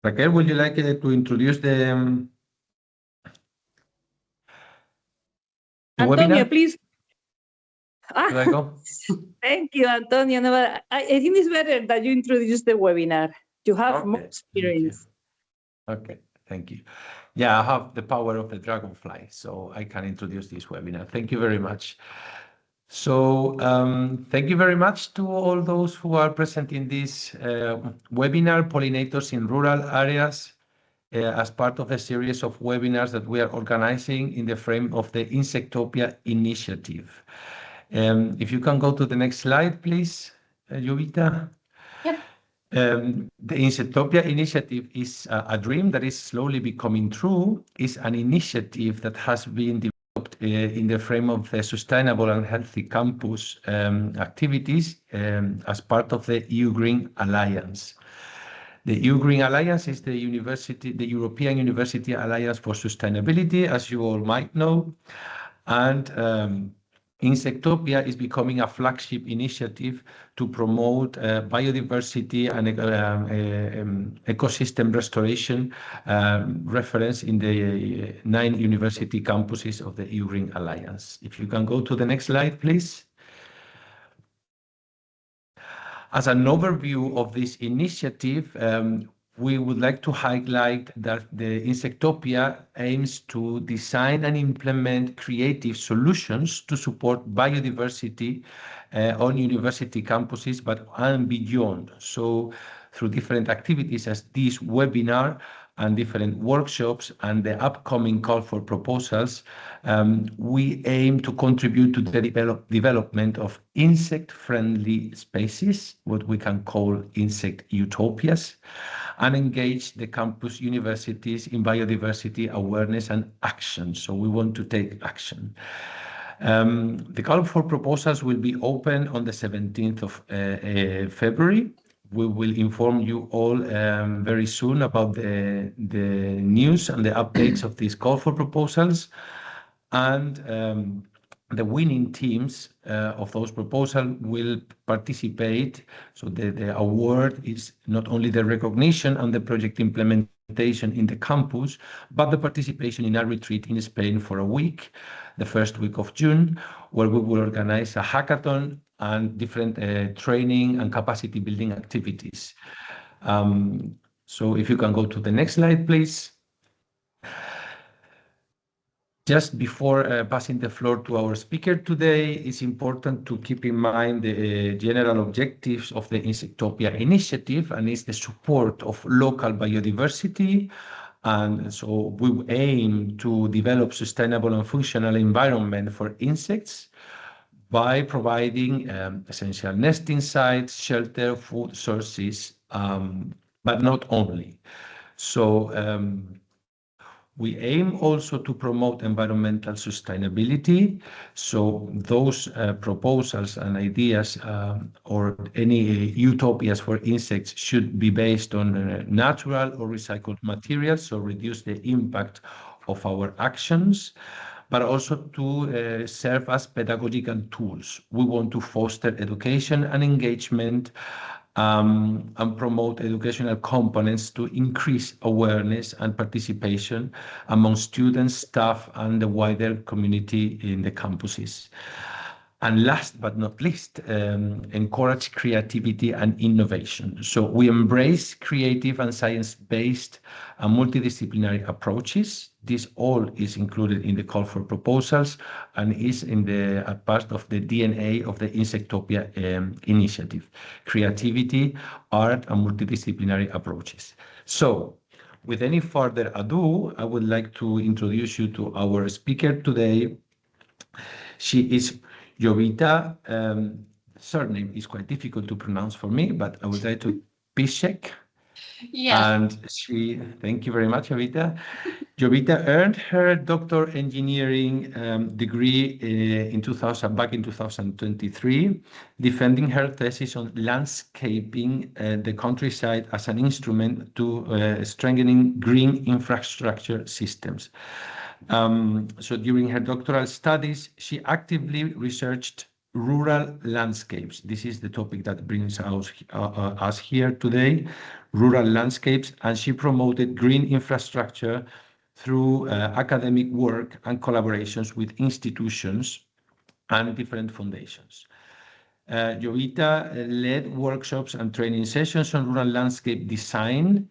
Raquel, would you like to introduce the Antonio, webinar? please. Should I go? Thank you, Antonio. No, I think it's better that you introduce the webinar. You have more experience. Okay, thank you. Yeah, I have the power of the dragonfly, so I can introduce this webinar. Thank you very much. So thank you very much to all those who are present in this webinar, Pollinators in Rural Areas, as part of a series of webinars that we are organizing in the frame of the Insectopia initiative. If you can go to the next slide, please, Jowita. Yep. The Insectopia initiative is a dream that is slowly becoming true. It's an initiative that has been developed in the frame of the Sustainable and Healthy Campus activities as part of the EU Green Alliance. The EU Green Alliance is the European University Alliance for Sustainability, as you all might know. And Insectopia is becoming a flagship initiative to promote biodiversity and ecosystem restoration reference in the 9 university campuses of the EU Green Alliance. If you can go to the next slide, please. As an overview of this initiative, we would like to highlight that the Insectopia aims to design and implement creative solutions to support biodiversity on university campuses, but and beyond. So through different activities as this webinar and different workshops and the upcoming call for proposals, we aim to contribute to the development of insect-friendly spaces, what we can call insect utopias, and engage the campus universities in biodiversity awareness and action. So we want to take action. The call for proposals will be open on the 17th of February. We will inform you all very soon about the news and the updates of this call for proposals. And the winning teams of those proposals will participate. So the award is not only the recognition and the project implementation in the campus, but the participation in a retreat in Spain for a week, the first week of June, where we will organize a hackathon and different training and capacity building activities. So if you can go to the next slide, please. Just before passing the floor to our speaker today, it's important to keep in mind the general objectives of the Insectopia initiative, and it's the support of local biodiversity. And so we aim to develop sustainable and functional environment for insects by providing essential nesting sites, shelter, food sources, but not only. So we aim also to promote environmental sustainability. So those proposals and ideas or any utopias for insects should be based on natural or recycled materials, so reduce the impact of our actions, but also to serve as pedagogical tools. We want to foster education and engagement and promote educational components to increase awareness and participation among students, staff, and the wider community in the campuses. And last but not least, encourage creativity and innovation. So we embrace creative and science-based and multidisciplinary approaches. This all is included in the call for proposals and is in the part of the DNA of the Insectopia initiative. Creativity, art, and multidisciplinary approaches. So with any further ado, I would like to introduce you to our speaker today. She is Jowita. Surname is quite difficult to pronounce for me, but I will try to Pyszczek. Yes. And thank you very much, Jowita. Jowita earned her doctoral engineering degree back in 2023, defending her thesis on landscaping the countryside as an instrument to strengthening green infrastructure systems. So during her doctoral studies, she actively researched rural landscapes. This is the topic that brings us here today, rural landscapes, and she promoted green infrastructure through academic work and collaborations with institutions and different foundations. Jowita led workshops and training sessions on rural landscape design,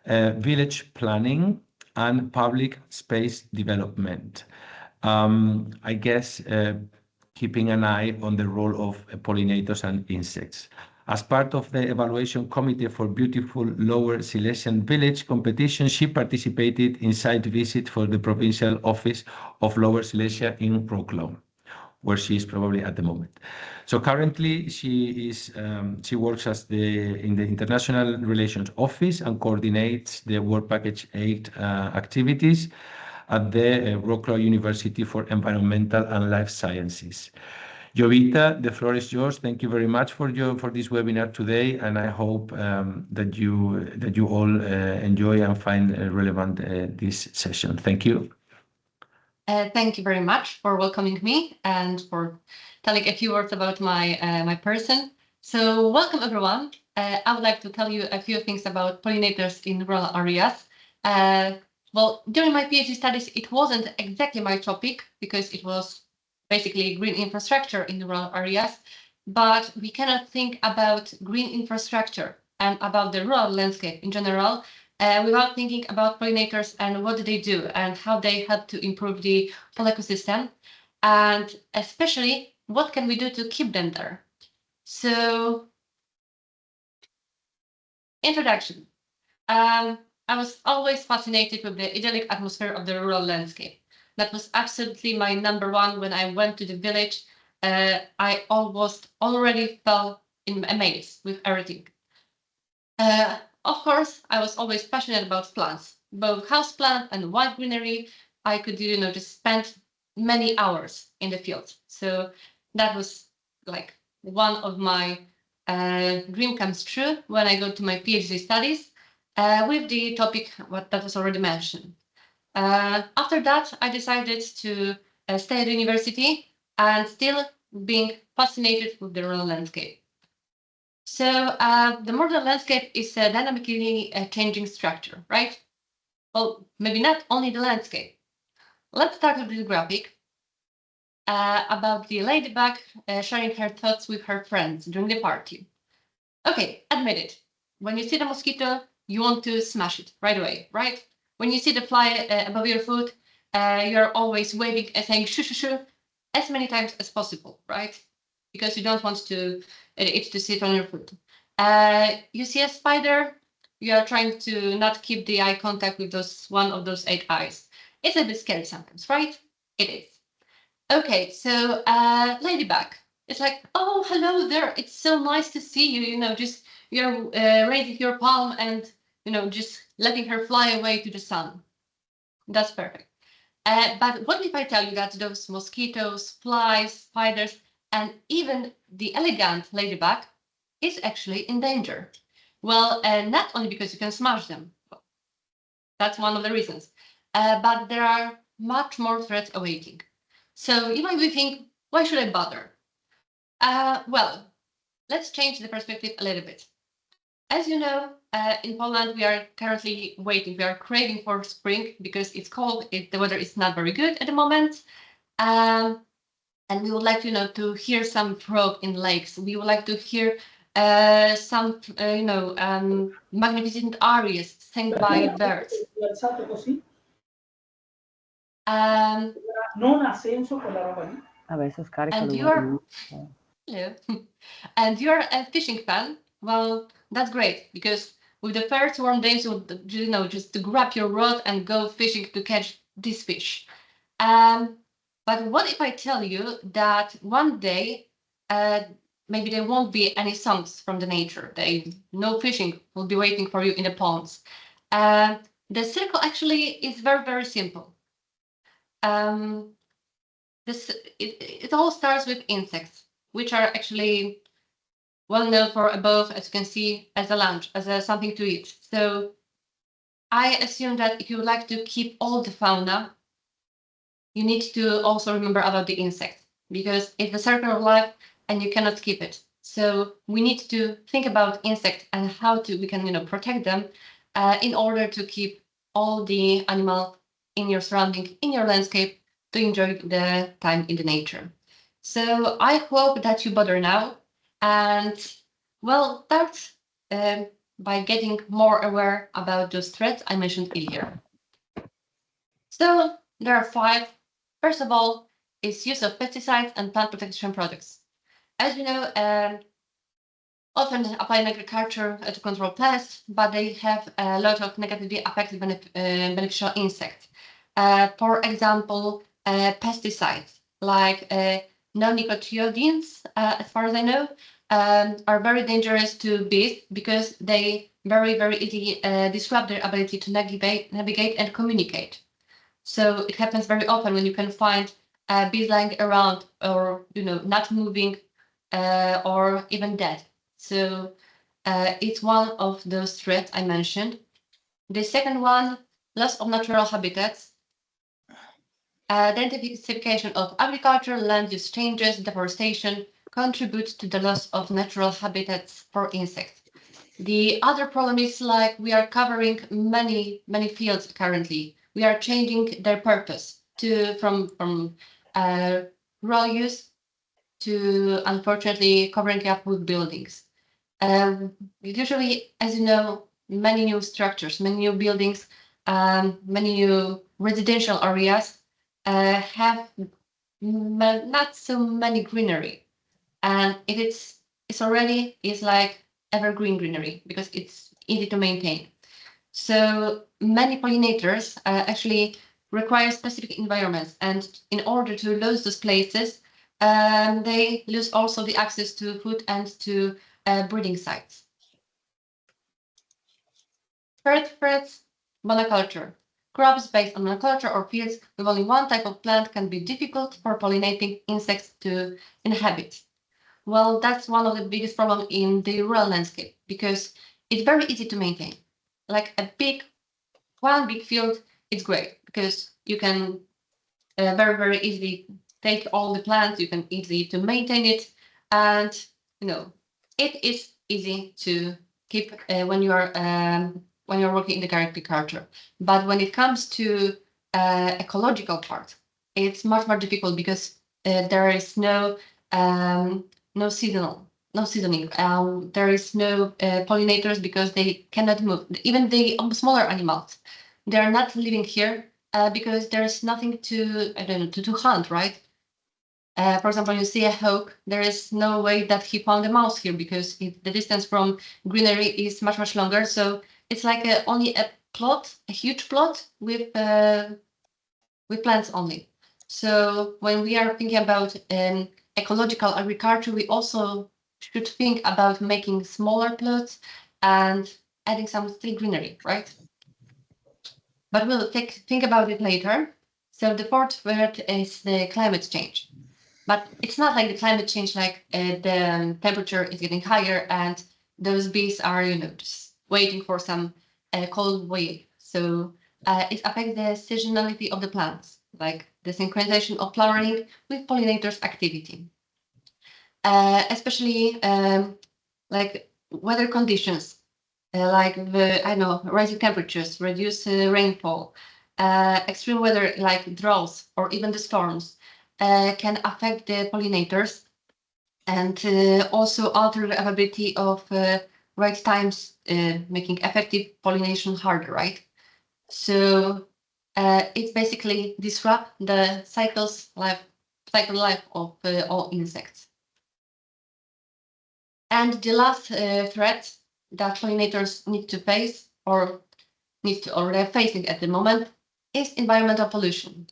village planning, and public space development. I guess keeping an eye on the role of pollinators and insects. As part of the evaluation committee for beautiful Lower Silesian village competition, she participated in site visit for the provincial office of Lower Silesia in Wrocław, where she is probably at the moment. So currently she works in the International Relations Office and coordinates the World Package 8 activities at the Wrocław University for Environmental and Life Sciences. Jowita, the floor is yours. Thank you very much for this webinar today, and I hope that you all enjoy and find relevant this session. Thank you. Thank you very much for welcoming me and for telling a few words about my person. So welcome everyone. I would like to tell you a few things about pollinators in rural areas. Well, during my PhD studies, it wasn't exactly my topic because it was basically green infrastructure in rural areas, but we cannot think about green infrastructure and about the rural landscape in general without thinking about pollinators and what they do and how they help to improve the whole ecosystem, and especially what can we do to keep them there. So, introduction. I was always fascinated with the idyllic atmosphere of the rural landscape. That was absolutely my number one when I went to the village. I almost already fell in a maze with everything. Of course, I was always passionate about plants, both houseplant and wild greenery. I could, just spend many hours in the field. So that was like one of my dream comes true when I go to my PhD studies with the topic that was already mentioned. After that, I decided to stay at university and still being fascinated with the rural landscape. So the modern landscape is a dynamically changing structure, right? Well, maybe not only the landscape. Let's start with this graphic about the ladybug sharing her thoughts with her friends during the party. Okay, admit it. When you see the mosquito, you want to smash it right away, right? When you see the fly above your foot, you're always waving and saying shoo, shoo, shoo, as many times as possible, right? Because you don't want it to sit on your foot. You see a spider, you are trying to not keep the eye contact with one of those 8 eyes. It's a bit scary sometimes, right? It is. Okay, so ladybug. It's like, oh, hello there. It's so nice to see you. Just you're raising your palm and just letting her fly away to the sun. That's perfect. But what if I tell you that those mosquitoes, flies, spiders, and even the elegant ladybug is actually in danger? Well, not only because you can smash them. That's one of the reasons. But there are much more threats awaiting. So you might be thinking, why should I bother? Well, let's change the perspective a little bit. As you know, in Poland, we are currently waiting. We are craving for spring because it's cold. The weather is not very good at the moment. And we would like to hear some frog in lakes. We would like to hear some, magnificent arias sung by birds. And you're a fishing fan. Well, that's great because with the first warm days, just to grab your rod and go fishing to catch this fish. But what if I tell you that one day, maybe there won't be any songs from the nature. No fishing will be waiting for you in the ponds. The circle actually is very, very simple. It all starts with insects, which are actually well known for above, as you can see, as a lunch, as something to eat. So I assume that if you would like to keep all the fauna, you need to also remember about the insects. because it's the circle of life and you cannot keep it. So we need to think about insects and how we can protect them in order to keep all the animals in your surrounding, in your landscape, to enjoy the time in the nature. So I hope that you bother now, and well, start by getting more aware about those threats I mentioned earlier. So there are 5. First of all, is use of pesticides and plant protection products. As you know, often apply in agriculture to control pests, but they have a lot of negatively affected beneficial insects. For example, pesticides like neonicotinoids, as far as I know, are very dangerous to bees because they very, very easily disrupt their ability to navigate and communicate. So it happens very often when you can find bees lying around or not moving or even dead. So it's one of those threats I mentioned. The second one, loss of natural habitats. Identification of agriculture, land use changes, deforestation contribute to the loss of natural habitats for insects. The other problem is like we are covering many fields currently. We are changing their purpose from rural use to unfortunately covering up with buildings. Usually, as you know, many new structures, many new buildings, many new residential areas have not so many greenery, and it's already like evergreen greenery because it's easy to maintain. So many pollinators actually require specific environments, and in order to lose those places, they lose also the access to food and to breeding sites. Third threats, monoculture. Crops based on monoculture or fields with only one type of plant can be difficult for pollinating insects to inhabit. Well, that's one of the biggest problems in the rural landscape because it's very easy to maintain. Like one big field, it's great because you can very, very easily take all the plants, you can easily to maintain it, and it is easy to keep when you are working in the agriculture. But when it comes to ecological part, it's much more difficult because there is no seasoning. There is no pollinators because they cannot move. Even the smaller animals, they are not living here because there is nothing to hunt, right? For example, you see a hawk, there is no way that he found a mouse here because the distance from greenery is much longer. So it's like only a huge plot with plants only. So when we are thinking about ecological agriculture, we also should think about making smaller plots and adding some still greenery, right? But we'll think about it later. So the fourth word is the climate change. But it's not like the climate change, like the temperature is getting higher and those bees are, just waiting for some cold wave. So it affects the seasonality of the plants, like the synchronization of flowering with pollinators' activity. Especially like weather conditions, like rising temperatures, reduced rainfall, extreme weather like droughts or even the storms can affect the pollinators and also alter the availability of right times, making effective pollination harder, right? So it basically disrupt the cycle life of all insects. And the last threat that pollinators need to face or they're facing at the moment is environmental pollution.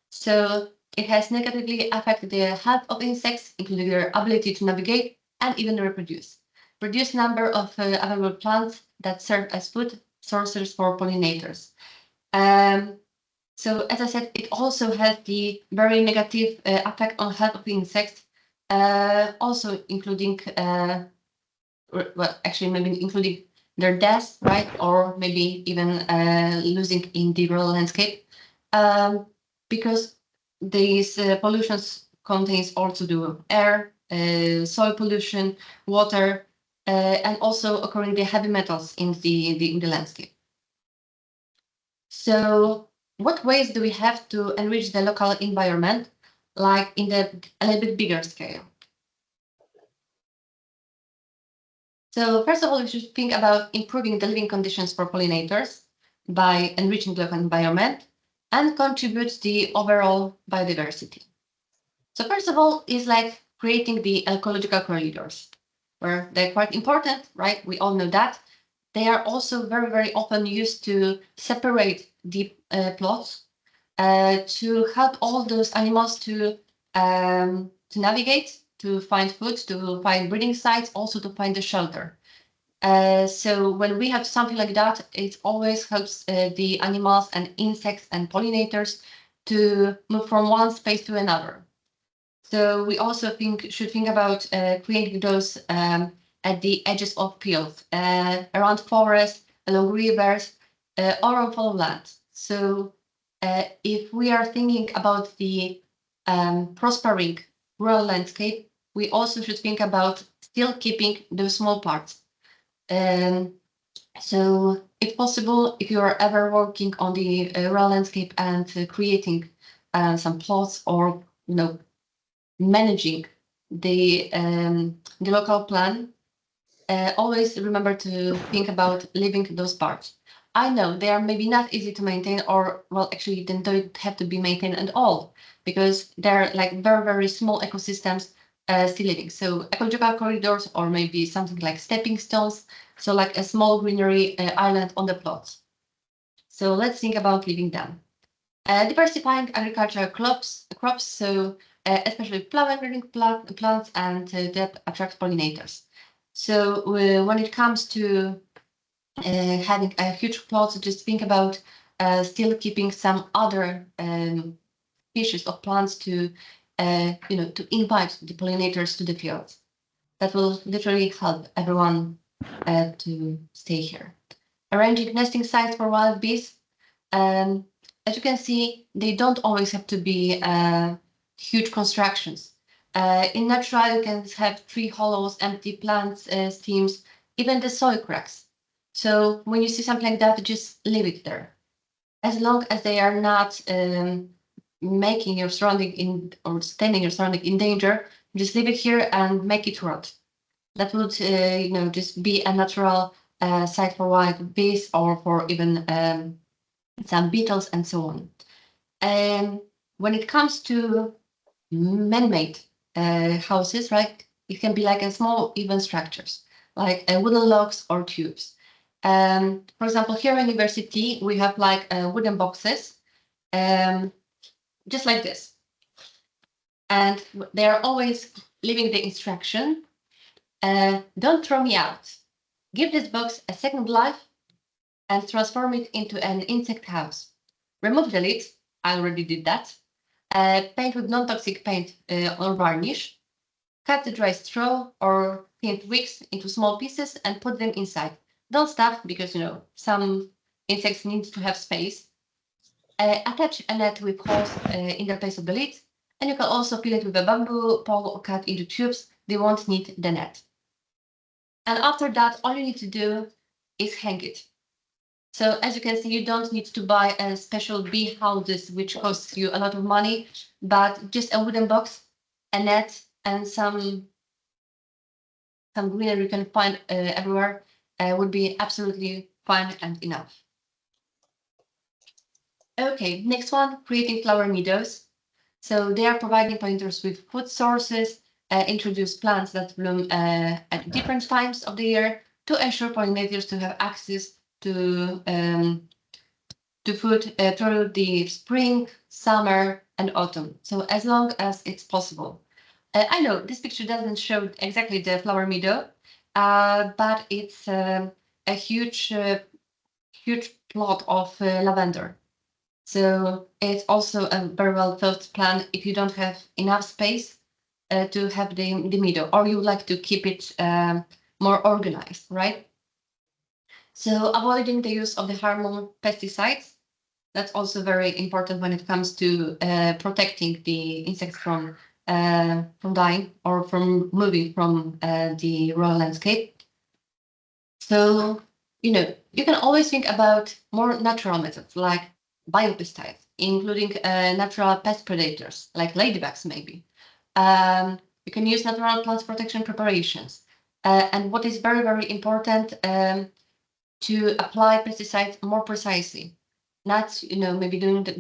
So it has negatively affected the health of insects, including their ability to navigate and even reproduce. Reduced number of available plants that serve as food sources for pollinators. So as I said, it also has the very negative effect on health of insects, also including, including their death, right? Or maybe even losing in the rural landscape, because these pollutions contains also the air, soil pollution, water, and also occurring the heavy metals in the landscape. So what ways do we have to enrich the local environment, like in a little bit bigger scale? So first of all, we should think about improving the living conditions for pollinators by enriching the local environment and contribute the overall biodiversity. So first of all is like creating the ecological corridors, where they're quite important, right? We all know that. They are also very, very often used to separate the plots to help all those animals to navigate, to find food, to find breeding sites, also to find a shelter. So when we have something like that, it always helps the animals and insects and pollinators to move from one space to another. So we also should think about creating those at the edges of fields, around forests, along rivers, or on fallow land. So if we are thinking about the prospering rural landscape, we also should think about still keeping those small parts. So if possible, if you are ever working on the rural landscape and creating some plots or managing the local plan, always remember to think about leaving those parts. I know they are maybe not easy to maintain, or well, actually they don't have to be maintained at all, because they're like very, very small ecosystems still living. So ecological corridors, or maybe something like stepping stones, so like a small greenery island on the plots. So let's think about leaving them. Diversifying agricultural crops, so especially flower-bearing plants, and that attract pollinators. So when it comes to having a huge plot, just think about still keeping some other species of plants to to invite the pollinators to the fields. That will literally help everyone to stay here. Arranging nesting sites for wild bees. As you can see, they don't always have to be huge constructions. In natural, you can have tree hollows, empty plants, stems, even the soil cracks. So when you see something like that, just leave it there. As long as they are not making your surrounding or standing your surrounding in danger, just leave it here and make it rot. That would just be a natural site for wild bees, or for even some beetles and so on. And when it comes to man-made houses, right, it can be like a small even structures, like wooden logs or tubes. For example, here at university, we have like wooden boxes, just like this. And they are always leaving the instruction, don't throw me out. Give this box a second life and transform it into an insect house. Remove the lids, I already did that. Paint with non-toxic paint or varnish. Cut the dry straw or thin twigs into small pieces and put them inside. Don't stuff, because some insects need to have space. Attach a net with holes in the place of the lid, and you can also fill it with a bamboo pole or cut into tubes. They won't need the net. And after that, all you need to do is hang it. So as you can see, you don't need to buy a special bee houses, which costs you a lot of money, but just a wooden box, a net, and some greenery you can find everywhere would be absolutely fine and enough. Okay, next one, creating flower meadows. So they are providing pollinators with food sources, introduce plants that bloom at different times of the year to ensure pollinators to have access to food through the spring, summer, and autumn. So as long as it's possible. I know this picture doesn't show exactly the flower meadow, but it's a huge plot of lavender. So it's also a very well thought plan if you don't have enough space to have the meadow, or you would like to keep it more organized, right? So avoiding the use of the harmful pesticides, that's also very important when it comes to protecting the insects from from dying or from moving from the rural landscape. So, you can always think about more natural methods like biopesticides, including natural pest predators like ladybugs maybe. You can use natural plant protection preparations. And what is very, very important, to apply pesticides more precisely. Not, maybe doing this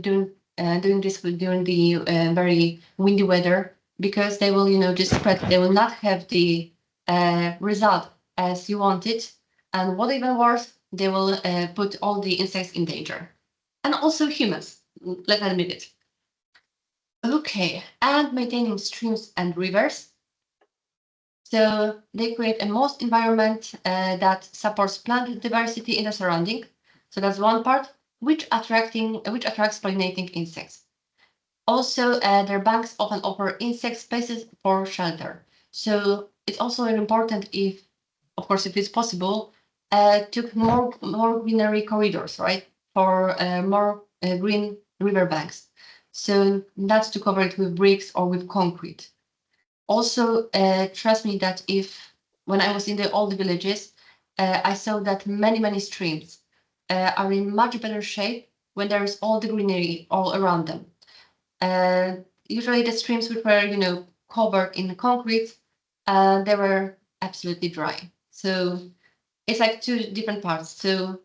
during the very windy weather, because they will, just spread. They will not have the result as you want it. And what even worse, they will put all the insects in danger. And also humans, let's admit it. Okay, and maintaining streams and rivers. So they create a moist environment that supports plant diversity in the surrounding. So that's one part, which attracts pollinating insects. Also, their banks often offer insect spaces for shelter. So it's also important, if it's possible, to more greenery corridors, right? For more green riverbanks. So that's to cover it with bricks or with concrete. Also, trust me that when I was in the old villages, I saw that many streams are in much better shape when there is all the greenery all around them. Usually the streams which were, covered in concrete, they were absolutely dry. So it's like two different parts. So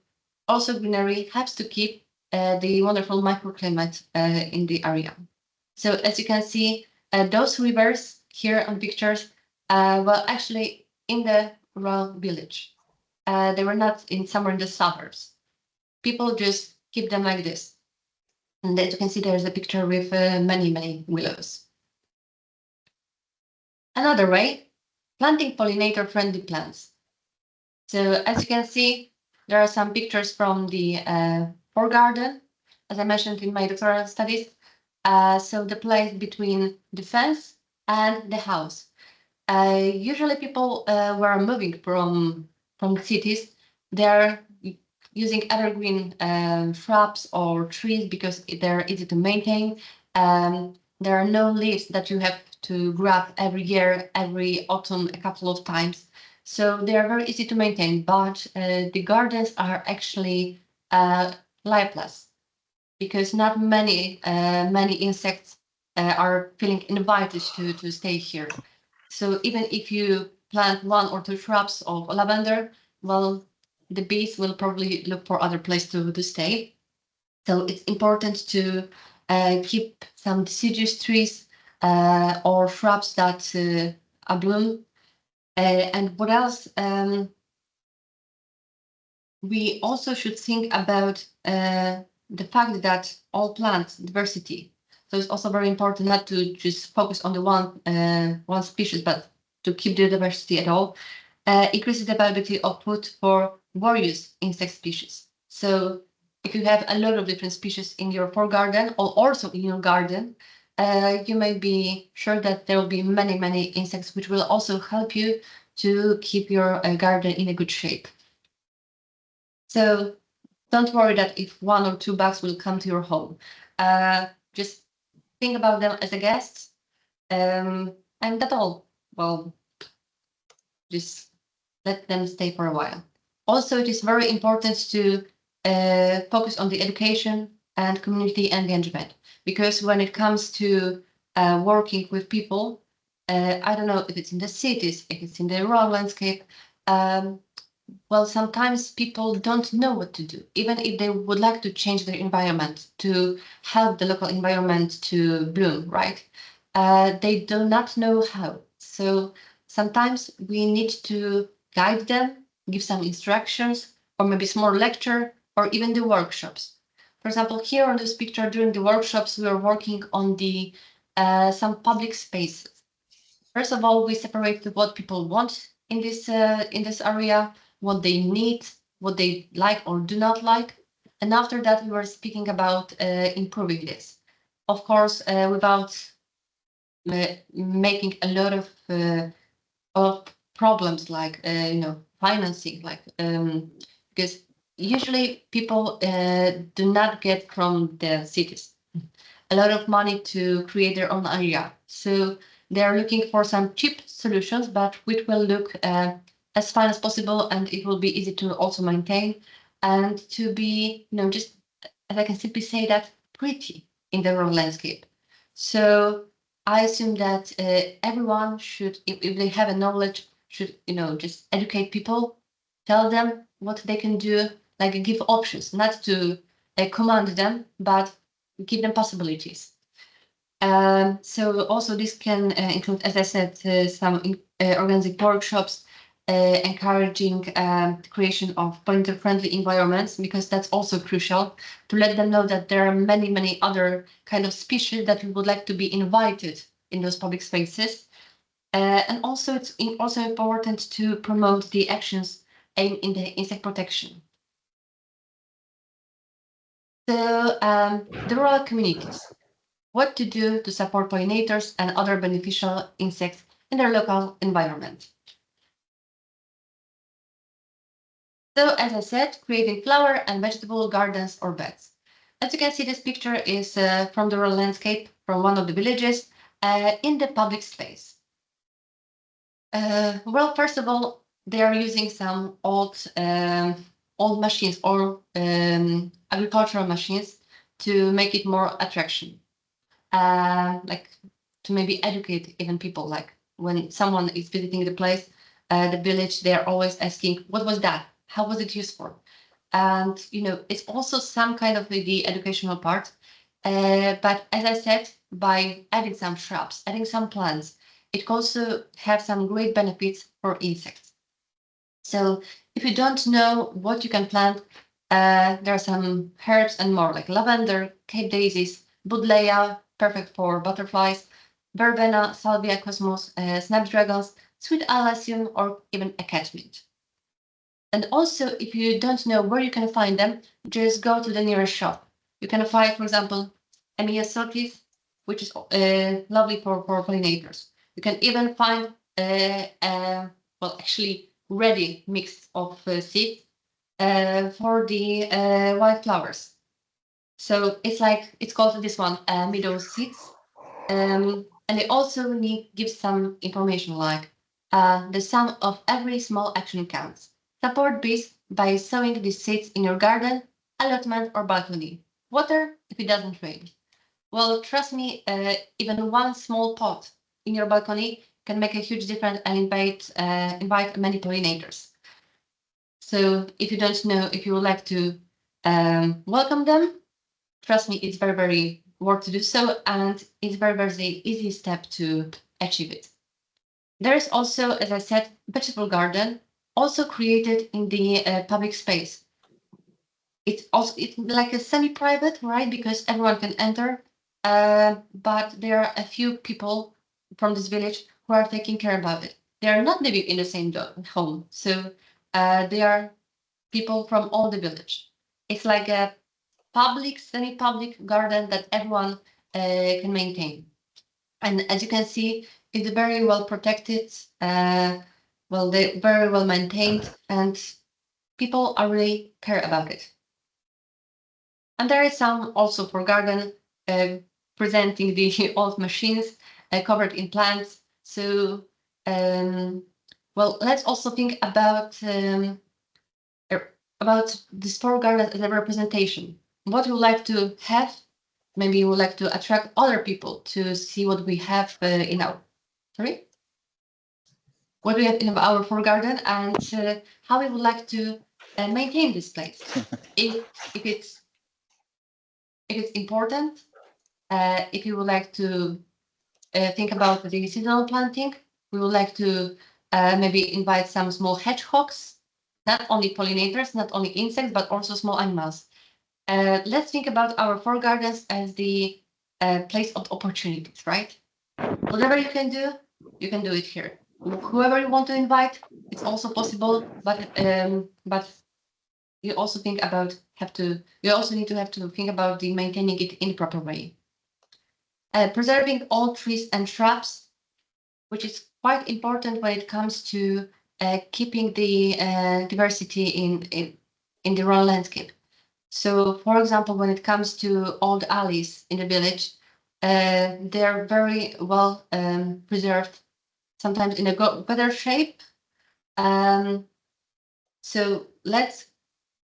also greenery helps to keep the wonderful microclimate in the area. So as you can see, those rivers here on pictures, well, actually in the rural village. They were not somewhere in the suburbs. People just keep them like this. And as you can see, there's a picture with many willows. Another way, planting pollinator-friendly plants. So as you can see, there are some pictures from the foregarden, as I mentioned in my doctoral studies. So the place between the fence and the house. Usually people who are moving from cities, they're using evergreen shrubs or trees because they're easy to maintain. There are no leaves that you have to grab every year, every autumn, a couple of times. So they are very easy to maintain, but the gardens are actually lifeless because not many insects are feeling invited to stay here. So even if you plant 1 or 2 shrubs of lavender, well, the bees will probably look for other place to stay. So it's important to keep some deciduous trees or shrubs that are bloom. And what else? We also should think about the fact that all plant diversity. So it's also very important not to just focus on the one species, but to keep the diversity at all. Increases the availability of food for various insect species. So if you have a lot of different species in your foregarden or also in your garden, you may be sure that there will be many insects which will also help you to keep your garden in a good shape. So don't worry that if 1 or 2 bugs will come to your home. Just think about them as a guest, and that's all. Well, just let them stay for a while. Also, it is very important to focus on the education and community engagement, because when it comes to working with people, I don't know if it's in the cities, if it's in the rural landscape, well, sometimes people don't know what to do, even if they would like to change their environment to help the local environment to bloom, right? They do not know how. So sometimes we need to guide them, give some instructions, or maybe small lecture, or even the workshops. For example, here on this picture, during the workshops, we are working on the some public spaces. First of all, we separate what people want in this area, what they need, what they like or do not like. And after that, we were speaking about improving this. Of course, without making a lot of problems like, financing, like, because usually people do not get from the cities a lot of money to create their own area. So They are looking for some cheap solutions, but which will look as fine as possible, and it will be easy to also maintain and to be, just as I can simply say that, pretty in the rural landscape. So I assume that everyone should, if they have a knowledge, should, just educate people, tell them what they can do, like give options, not to command them, but give them possibilities. So also this can include, as I said, some organizing workshops, encouraging the creation of pollinator-friendly environments, because that's also crucial to let them know that there are many, many other kind of species that we would like to be invited in those public spaces. And also it's also important to promote the actions aimed in the insect protection. So the rural communities, what to do to support pollinators and other beneficial insects in their local environment. So as I said, creating flower and vegetable gardens or beds. As you can see, this picture is from the rural landscape from one of the villages in the public space. Well, first of all, they are using some old machines or agricultural machines to make it more attraction. Like to maybe educate even people, like when someone is visiting the place, the village, they're always asking, what was that? How was it used for? And, it's also some kind of the educational part. But as I said, by adding some shrubs, adding some plants, it also have some great benefits for insects. So if you don't know what you can plant, there are some herbs and more, like lavender, Cape daisies, buddleia, perfect for butterflies, verbena, salvia, cosmos, snapdragons, sweet alyssum, or even a catmint. And also, if you don't know where you can find them, just go to the nearest shop. You can find, for example, Emiasotis, which is lovely for pollinators. You can even find, actually ready mix of seeds for the white flowers. So it's called this one, meadow seeds. And they also give some information like the sum of every small action counts. Support bees by sowing these seeds in your garden, allotment, or balcony. Water if it doesn't rain. Well, trust me, even one small pot in your balcony can make a huge difference and invite many pollinators. So if you don't know if you would like to welcome them, trust me, it's very, very worth to do so, and it's very, very easy step to achieve it. There is also, as I said, vegetable garden, also created in the public space. It's like a semi-private, right? Because everyone can enter, but there are a few people from this village who are taking care about it. They are not maybe in the same home, so they are people from all the village. It's like a public, semi-public garden that everyone can maintain. And as you can see, it's very well protected. They're very well maintained, and people are really care about it. And there is some also for garden presenting the old machines covered in plants. So, let's also think about this for garden as a representation. What we would like to have, maybe we would like to attract other people to see what we have in our, what we have in our for garden, and how we would like to maintain this place. if it's important, if you would like to think about the seasonal planting, we would like to maybe invite some small hedgehogs, not only pollinators, not only insects, but also small animals. Let's think about our forest gardens as the place of opportunities, right? Whatever you can do it here. Whoever you want to invite, it's also possible, but you also need to think about the maintaining it in the proper way. Preserving all trees and shrubs, which is quite important when it comes to keeping the diversity in the rural landscape. So, for example, when it comes to old alleys in the village, They are very well preserved, sometimes in a better shape. So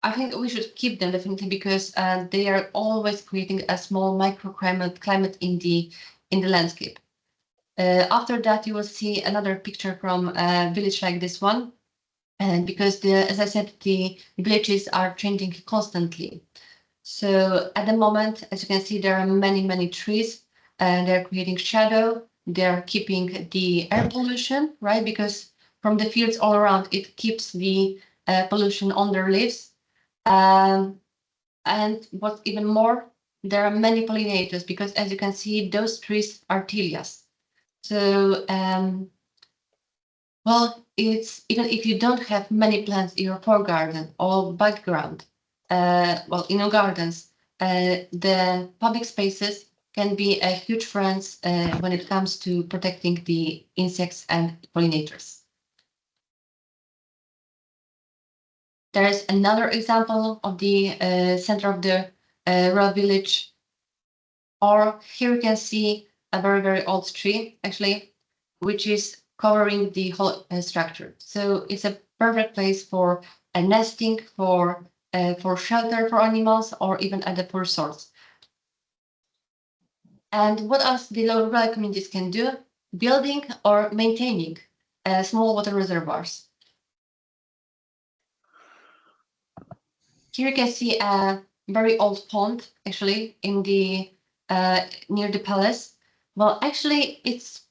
I think we should keep them definitely, because they are always creating a small microclimate in the landscape. After that, you will see another picture from a village like this one, and because as I said, the villages are changing constantly. So at the moment, as you can see, there are many trees, and they're creating shadow. They're keeping the air pollution, right? Because from the fields all around, it keeps the pollution on their leaves. And what's even more, there are many pollinators, because as you can see, those trees are Tilias. So, well, it's even if you don't have many plants in your foregarden or background, well, in your gardens, the public spaces can be a huge friend when it comes to protecting the insects and pollinators. There is another example of the center of the rural village. Or here you can see a very old tree, actually, which is covering the whole structure. So it's a perfect place for nesting, for shelter for animals, or even at the food source. And what else the rural communities can do? Building or maintaining small water reservoirs. Here you can see a very old pond, actually, in the near the palace. Well, actually, it's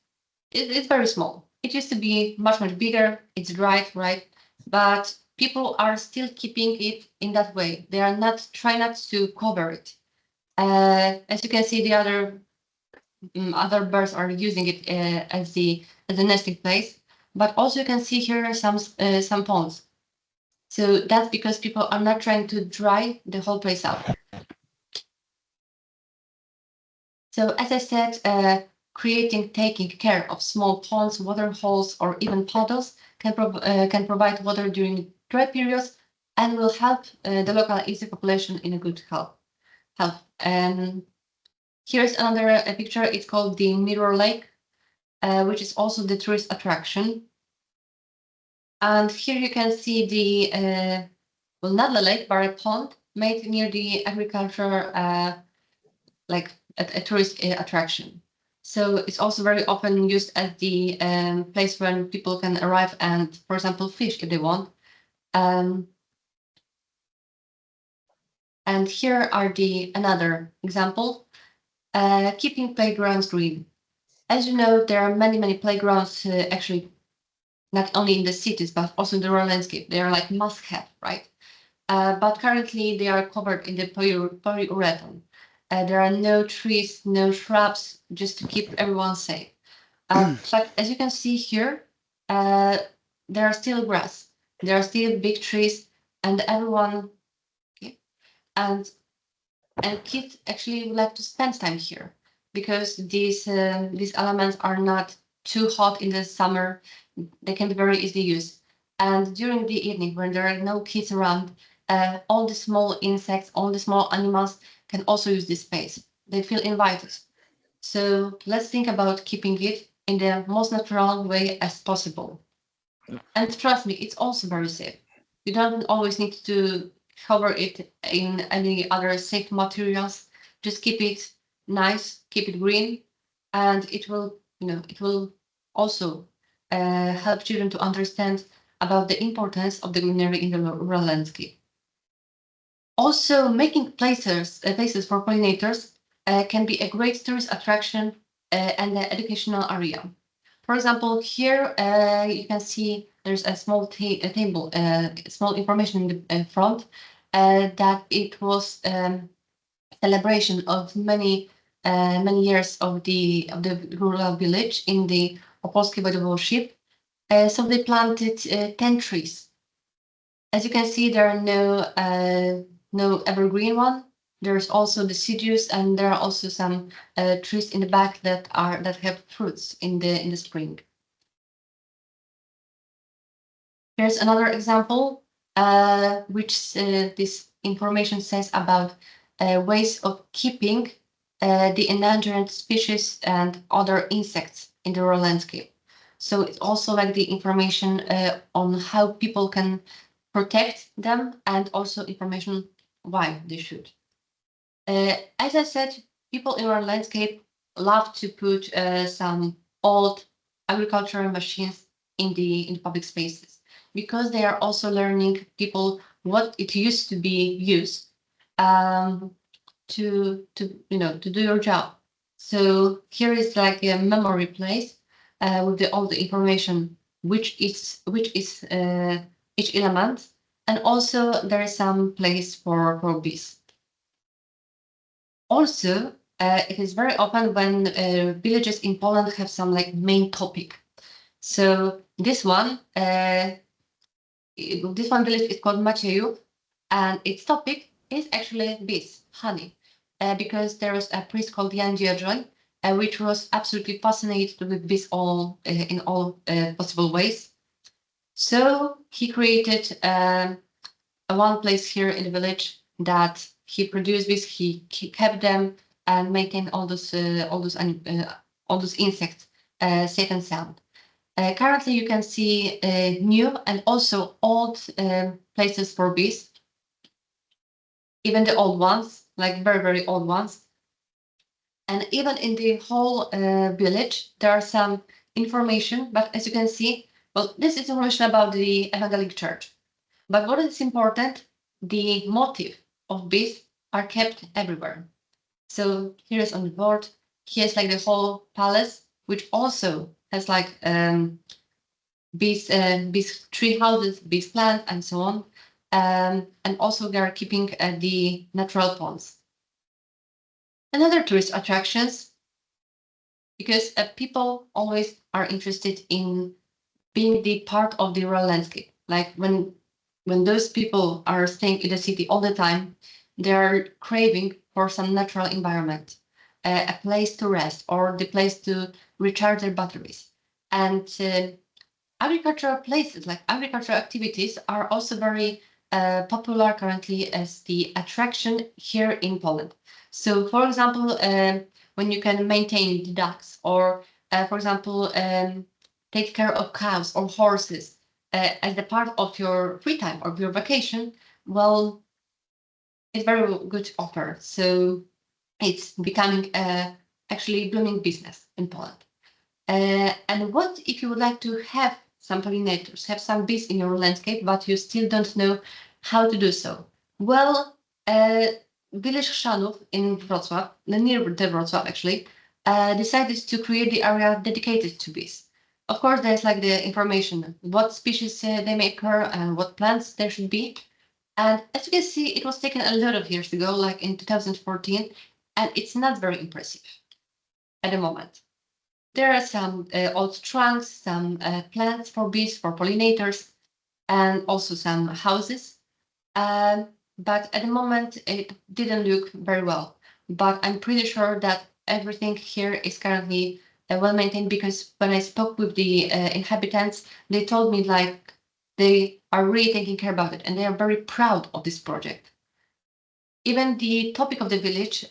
very small. It used to be much bigger. It's dry, right? But people are still keeping it in that way. They are trying not to cover it. As you can see, the other birds are using it as the nesting place. But also you can see here some ponds. So that's because people are not trying to dry the whole place out. So as I said, taking care of small ponds, water holes, or even puddles can provide water during dry periods and will help the local insect population in a good health. Here's another picture. It's called the Mirror Lake, which is also the tourist attraction. And here you can see the well, not the lake, but a pond made near the agriculture, like a tourist attraction. So it's also very often used as the place when people can arrive and, for example, fish if they want. And here are another example, keeping playgrounds green. As you know, there are many playgrounds, actually, not only in the cities, but also in the rural landscape. They are like must-have, right? But currently they are covered in the polyurethane. There are no trees, no shrubs, just to keep everyone safe. But as you can see here, there are still grass, there are still big trees, and everyone, and kids actually would like to spend time here, because these elements are not too hot in the summer. They can be very easily used. And during the evening, when there are no kids around, all the small insects, all the small animals can also use this space. They feel invited. So let's think about keeping it in the most natural way as possible. And trust me, it's also very safe. You don't always need to cover it in any other safe materials. Just keep it nice, keep it green, and it will also help children to understand about the importance of the greenery in the rural landscape. Also, making places for pollinators can be a great tourist attraction and an educational area. For example, here you can see there's a small table, small information in the front, that it was celebration of many years of the rural village in the Opolskie Voivodeship. So they planted 10 trees. As you can see, there are no evergreen one. There's also deciduous, and there are also some trees in the back that have fruits in the spring. Here's another example, which this information says about ways of keeping the endangered species and other insects in the rural landscape. So it's also like the information on how people can protect them and also information why they should. As I said, people in our landscape love to put some old agricultural machines in the public spaces because they are also learning people what it used to be used to do your job. So here is like a memory place with all the information which is each element, and also there is some place for bees. Also, it is very often when villages in Poland have some like main topic. So this one village is called Macieju, and its topic is actually bees, honey, because there was a priest called Jan Dzierżoń, which was absolutely fascinated with bees in all possible ways. So he created one place here in the village that he produced bees, he kept them and maintained all those insects safe and sound. Currently, you can see new and also old places for bees, even the old ones, like very, very old ones. And even in the whole village, there are some information, but as you can see, well, this is information about the Evangelic Church. But what is important, the motive of bees are kept everywhere. So here is on the board, here's like the whole palace, which also has like bees tree houses, bees plants, and so on. And also they are keeping the natural ponds. Another tourist attractions, because people always are interested in being the part of the rural landscape. Like when those people are staying in the city all the time, they are craving for some natural environment, a place to rest or the place to recharge their batteries. And agricultural places, like agricultural activities, are also very popular currently as the attraction here in Poland. So, for example, when you can maintain the ducks, or for example, take care of cows or horses as a part of your free time or your vacation, well, it's very good offer. So it's becoming actually blooming business in Poland. And what if you would like to have some pollinators, have some bees in your landscape, but you still don't know how to do so? Well, village Chrzanów in Wrocław, near the Wrocław actually, decided to create the area dedicated to bees. Of course, there's like the information, what species they may occur and what plants there should be. And as you can see, it was taken a lot of years ago, like in 2014, and it's not very impressive at the moment. There are some old trunks, some plants for bees, for pollinators, and also some houses. But at the moment, it didn't look very well. But I'm pretty sure that everything here is currently well maintained, because when I spoke with the inhabitants, they told me like they are really taking care about it and they are very proud of this project. Even the topic of the village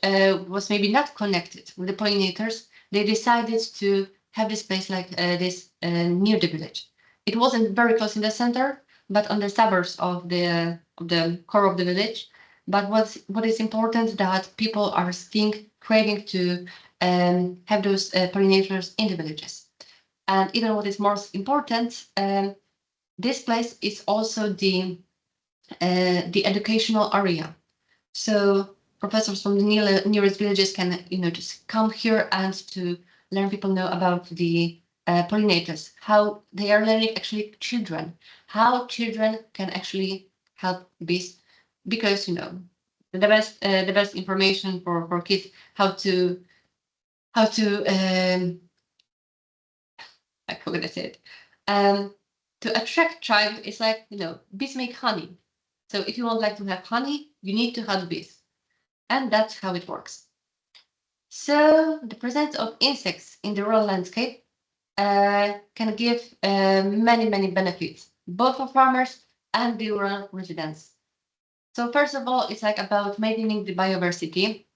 was maybe not connected with the pollinators. They decided to have this place like this near the village. It wasn't very close in the center, but on the suburbs of the core of the village. But what is important that people are still craving to have those pollinators in the villages. And even what is most important, this place is also the educational area. So professors from the nearest villages can, just come here and to learn people know about the pollinators, how they are learning actually children, how children can actually help bees, because the best information for kids how to I forgot to say it. To attract child is like, bees make honey. So if you want like to have honey, you need to have bees. And that's how it works. So the presence of insects in the rural landscape can give many, many benefits, both for farmers and the rural residents. So first of all, it's like about maintaining the biodiversity.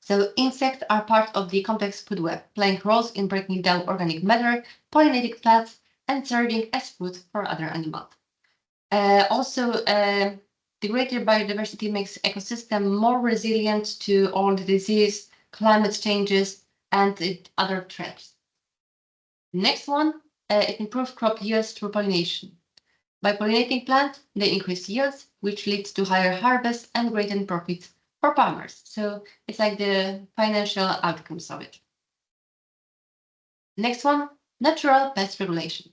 So insects are part of the complex food web, playing roles in breaking down organic matter, pollinating plants, and serving as food for other animals. The greater biodiversity makes ecosystem more resilient to all the disease, climate changes, and other threats. Next one, it improves crop yields through pollination. By pollinating plants, they increase yields, which leads to higher harvests and greater profits for farmers. So it's like the financial outcomes of it. Next one, natural pest regulation.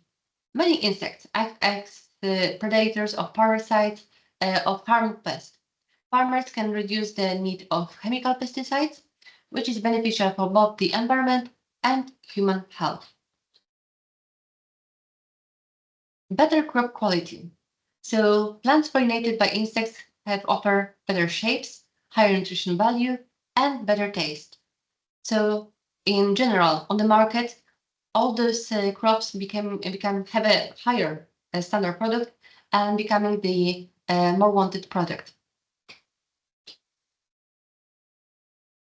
Many insects act as predators of parasites of harmful pests. Farmers can reduce the need of chemical pesticides, which is beneficial for both the environment and human health. Better crop quality. So plants pollinated by insects have offer better shapes, higher nutrition value, and better taste. So in general, on the market, all those crops have a higher standard product and becoming the more wanted product.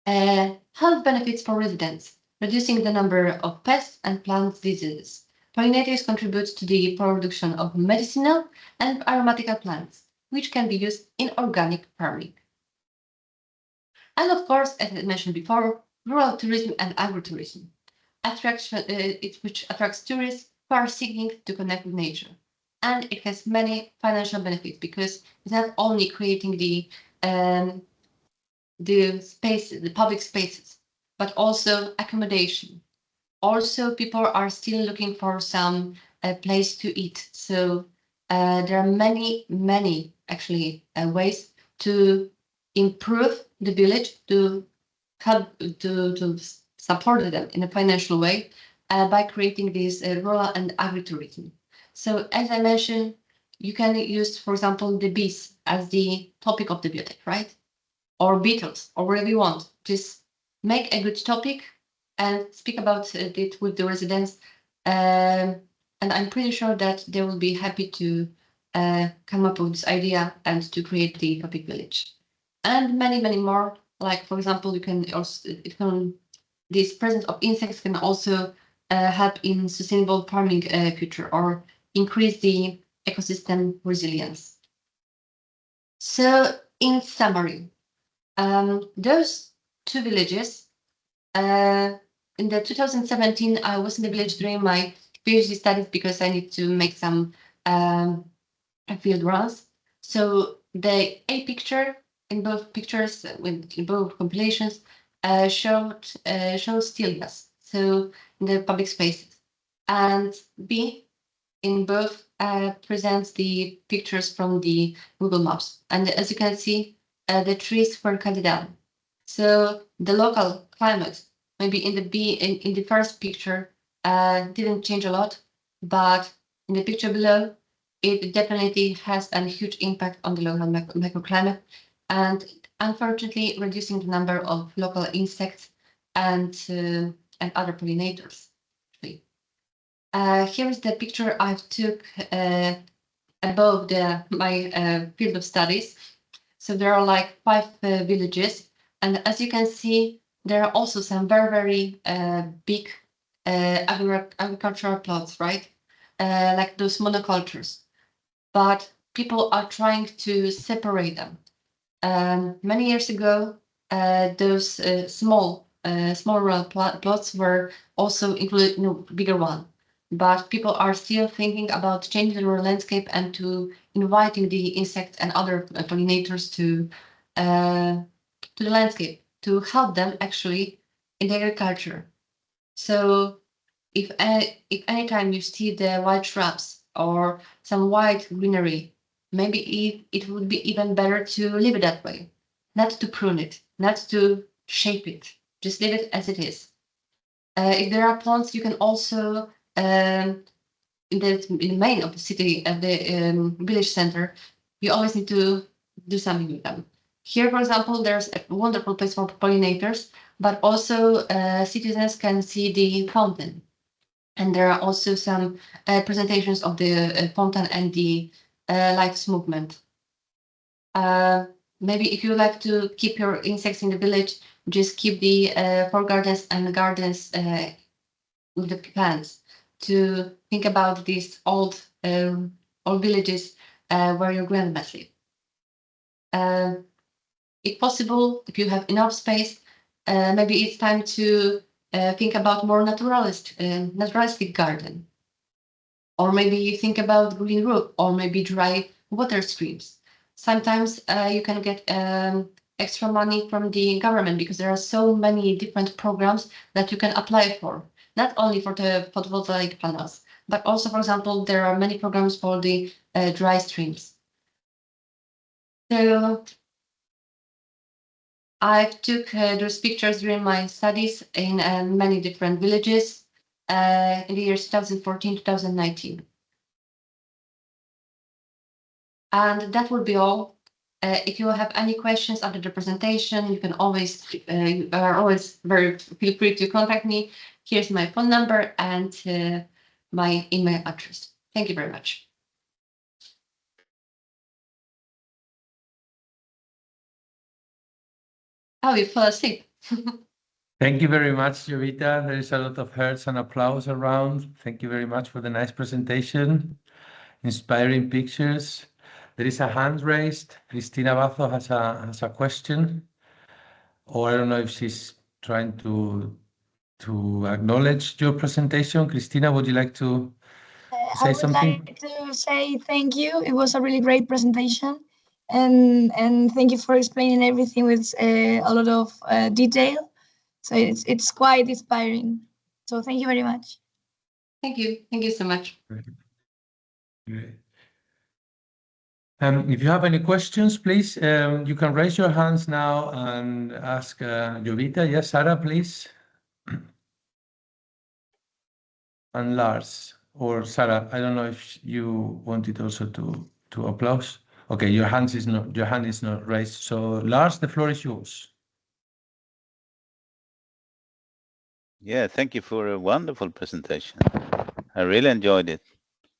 Health benefits for residents, reducing the number of pests and plant diseases. Pollinators contribute to the production of medicinal and aromatical plants, which can be used in organic farming. And of course, as I mentioned before, rural tourism and agritourism, which attracts tourists who are seeking to connect with nature. And it has many financial benefits because it's not only creating the public spaces, but also accommodation. Also, people are still looking for some place to eat. So there are many actually ways to improve the village, to help to support them in a financial way by creating this rural and agritourism. So as I mentioned, you can use, for example, the bees as the topic of the biotech, right? Or beetles, or whatever you want. Just make a good topic and speak about it with the residents. And I'm pretty sure that they will be happy to come up with this idea and to create the topic village. And many more. Like, for example, you can also, this presence of insects can also help in sustainable farming future or increase the ecosystem resilience. So in summary, those two villages, in the 2017, I was in the village during my PhD studies because I need to make some field runs. So the A picture in both pictures, in both compilations, shows stillness, so in the public spaces. And B in both presents the pictures from the Google Maps. And as you can see, the trees were cut down. So the local climate, maybe in the first picture, didn't change a lot, but in the picture below, it definitely has a huge impact on the local microclimate, and unfortunately reducing the number of local insects and other pollinators. Here is the picture I took above my field of studies. So there are like 5 villages, and as you can see, there are also some very big agricultural plots, right? Like those monocultures. But people are trying to separate them. Many years ago, those small rural plots were also included in a bigger one. But people are still thinking about changing the rural landscape and to inviting the insects and other pollinators to the landscape to help them actually in agriculture. So if any time you see the white shrubs or some white greenery, maybe it would be even better to leave it that way, not to prune it, not to shape it, just leave it as it is. If there are plants, you can also in the main of the city, at the village center, you always need to do something with them. Here, for example, there's a wonderful place for pollinators, but also citizens can see the fountain. And there are also some presentations of the fountain and the lights movement. Maybe if you like to keep your insects in the village, just keep the for gardens and gardens with the plants, to think about these old villages where your grandmas live. If possible, if you have enough space, maybe it's time to think about more naturalistic garden. Or maybe you think about green roof, or maybe dry water streams. Sometimes you can get extra money from the government, because there are so many different programs that you can apply for. Not only for the photovoltaic panels, but also, for example, there are many programs for the dry streams. So I took those pictures during my studies in many different villages in the years 2014-2019. And that would be all. If you have any questions after the presentation, you can always, you are always feel free to contact me. Here's my phone number and my email address. Thank you very much. Oh, you fell asleep. Thank you very much, Jowita. There is a lot of hearts and applause around. Thank you very much for the nice presentation, inspiring pictures. There is a hand raised. Cristina Bazo has a question, or I don't know if she's trying to acknowledge your presentation. Cristina, would you like to say something? I would like to say thank you. It was a really great presentation, and thank you for explaining everything with a lot of detail. So it's quite inspiring. So thank you very much. Thank you. Thank you so much. Great. If you have any questions, please, you can raise your hands now and ask Jowita. Yes, Sarah, please. And Lars, or Sarah, I don't know if you wanted also to applause. Okay, your hand is not raised. So Lars, the floor is yours. Yeah, thank you for a wonderful presentation. I really enjoyed it.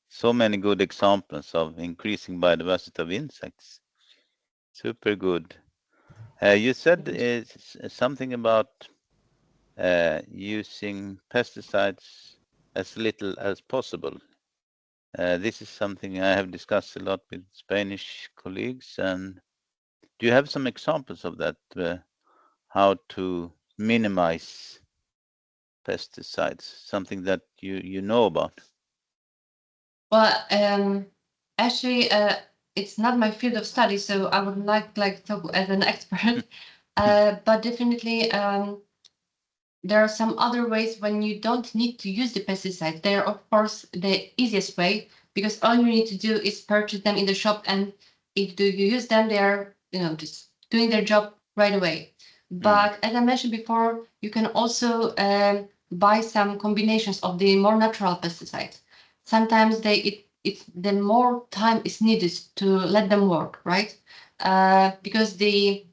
So many good examples of increasing biodiversity of insects. Super good. You said something about using pesticides as little as possible. This is something I have discussed a lot with Spanish colleagues. And do you have some examples of that? How to minimize pesticides? Something that you know about? Well, actually, it's not my field of study, so I would like to talk as an expert. But definitely, there are some other ways when you don't need to use the pesticides. They are, of course, the easiest way, because all you need to do is purchase them in the shop, and if you use them, they are just doing their job right away. But as I mentioned before, you can also buy some combinations of the more natural pesticides. Sometimes the more time is needed to let them work, right? Because the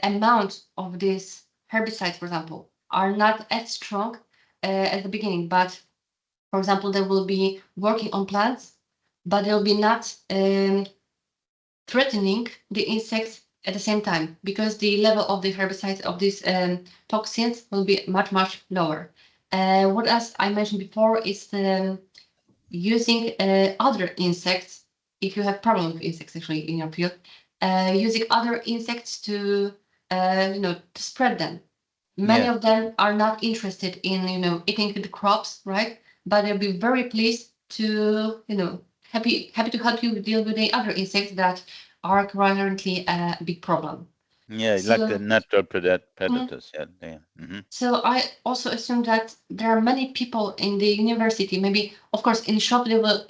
amount of these herbicides, for example, are not as strong at the beginning, but for example, they will be working on plants, but they'll be not threatening the insects at the same time, because the level of the herbicides of these toxins will be much lower. What else I mentioned before is using other insects. If you have problems with insects actually in your field, using other insects to to spread them. Many of them are not interested in eating the crops, right? But they'll be very pleased to happy to help you deal with the other insects that are currently a big problem. Yeah, so, like the natural predators. Yeah. So I also assume that there are many people in the university. Maybe, of course, in shop they will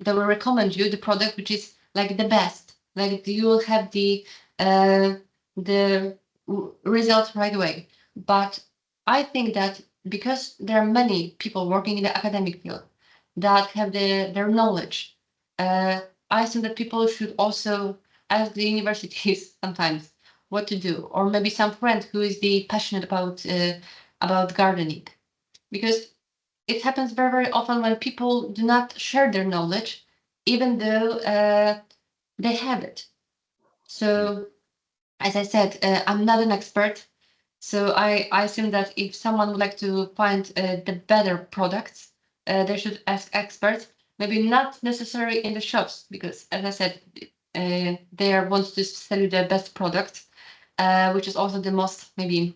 recommend you the product which is like the best. Like you will have the result right away. But I think that because there are many people working in the academic field that have their knowledge, I think that people should also ask the universities sometimes what to do, or maybe some friend who is passionate about gardening, because it happens very often when people do not share their knowledge, even though they have it. So, as I said, I'm not an expert. So I assume that if someone would like to find the better products, they should ask experts, maybe not necessarily in the shops, because as I said, they want to sell you the best product, which is also the most, maybe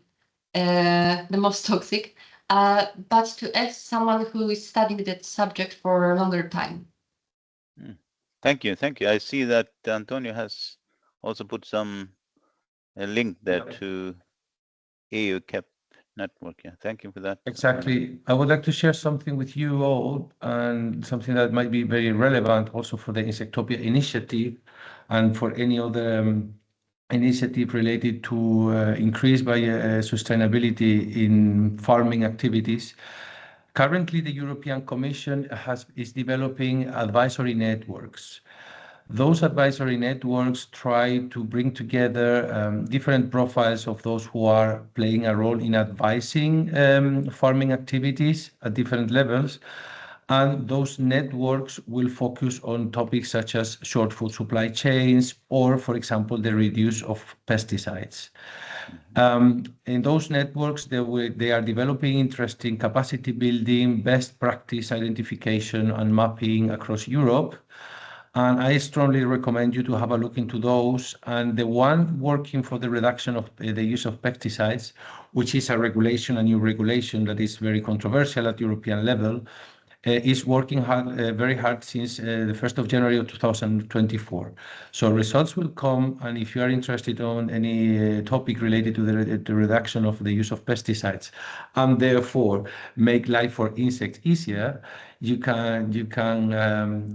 the most toxic, but to ask someone who is studying that subject for a longer time. Thank you. Thank you. I see that Antonio has also put a link there to EU CAP network. Yeah, thank you for that. Exactly. I would like to share something with you all, and something that might be very relevant also for the Insectopia initiative and for any other initiative related to increase sustainability in farming activities. Currently, the European Commission is developing advisory networks. Those advisory networks try to bring together different profiles of those who are playing a role in advising farming activities at different levels. And those networks will focus on topics such as short food supply chains or, for example, the reduce of pesticides. In those networks, they are developing interesting capacity building, best practice identification and mapping across Europe. And I strongly recommend you to have a look into those. And the one working for the reduction of the use of pesticides, which is a new regulation that is very controversial at European level, is working very hard since the 1st of January of 2024. So results will come, and if you are interested on any topic related to the reduction of the use of pesticides, and therefore make life for insects easier, you can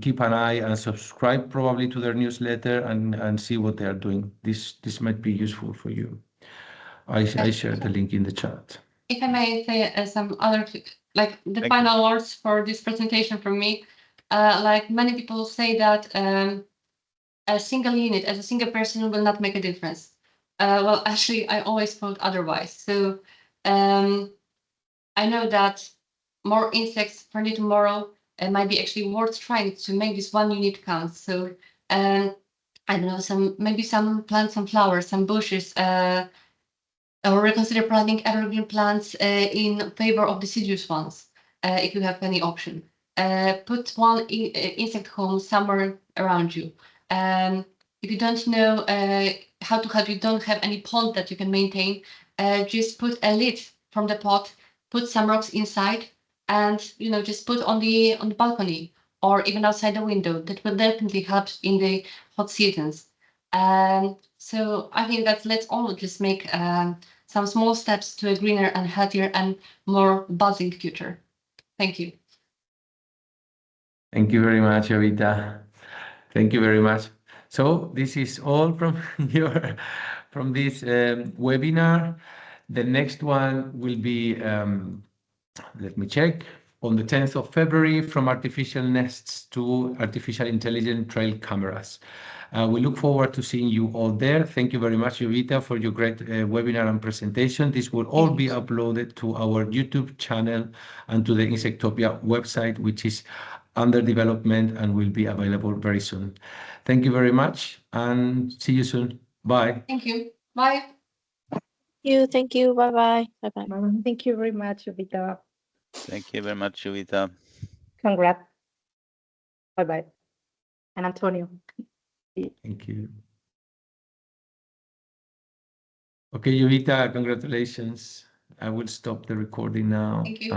keep an eye and subscribe probably to their newsletter and see what they are doing. This might be useful for you. I shared the link in the chat. If I may say some other, like the final words for this presentation from me, like many people say that a single unit as a single person will not make a difference. Well, actually, I always thought otherwise. So I know that more insects for me tomorrow might be actually worth trying to make this one unit count. So I don't know, maybe some plants, some flowers, some bushes, or reconsider planting evergreen plants in favor of deciduous ones, if you have any option. Put one insect home somewhere around you. If you don't know how to help, you don't have any pond that you can maintain, just put a lid from the pot, put some rocks inside, and just put on the balcony or even outside the window. That will definitely help in the hot seasons. So I think that let's all just make some small steps to a greener and healthier and more buzzing future. Thank you. Thank you very much, Jowita. Thank you very much. So this is all from this webinar. The next one will be, let me check, on the 10th of February, from artificial nests to artificial intelligent trail cameras. We look forward to seeing you all there. Thank you very much, Jowita, for your great webinar and presentation. This will all be uploaded to our YouTube channel and to the Insectopia website, which is under development and will be available very soon. Thank you very much and see you soon. Bye. Thank you. Bye. Thank you. Bye-bye. Bye-bye. Thank you very much, Jowita. Thank you very much, Jowita. Congrats. Bye-bye. And Antonio. Thank you. Okay, Jowita, congratulations. I will stop the recording now. Thank you.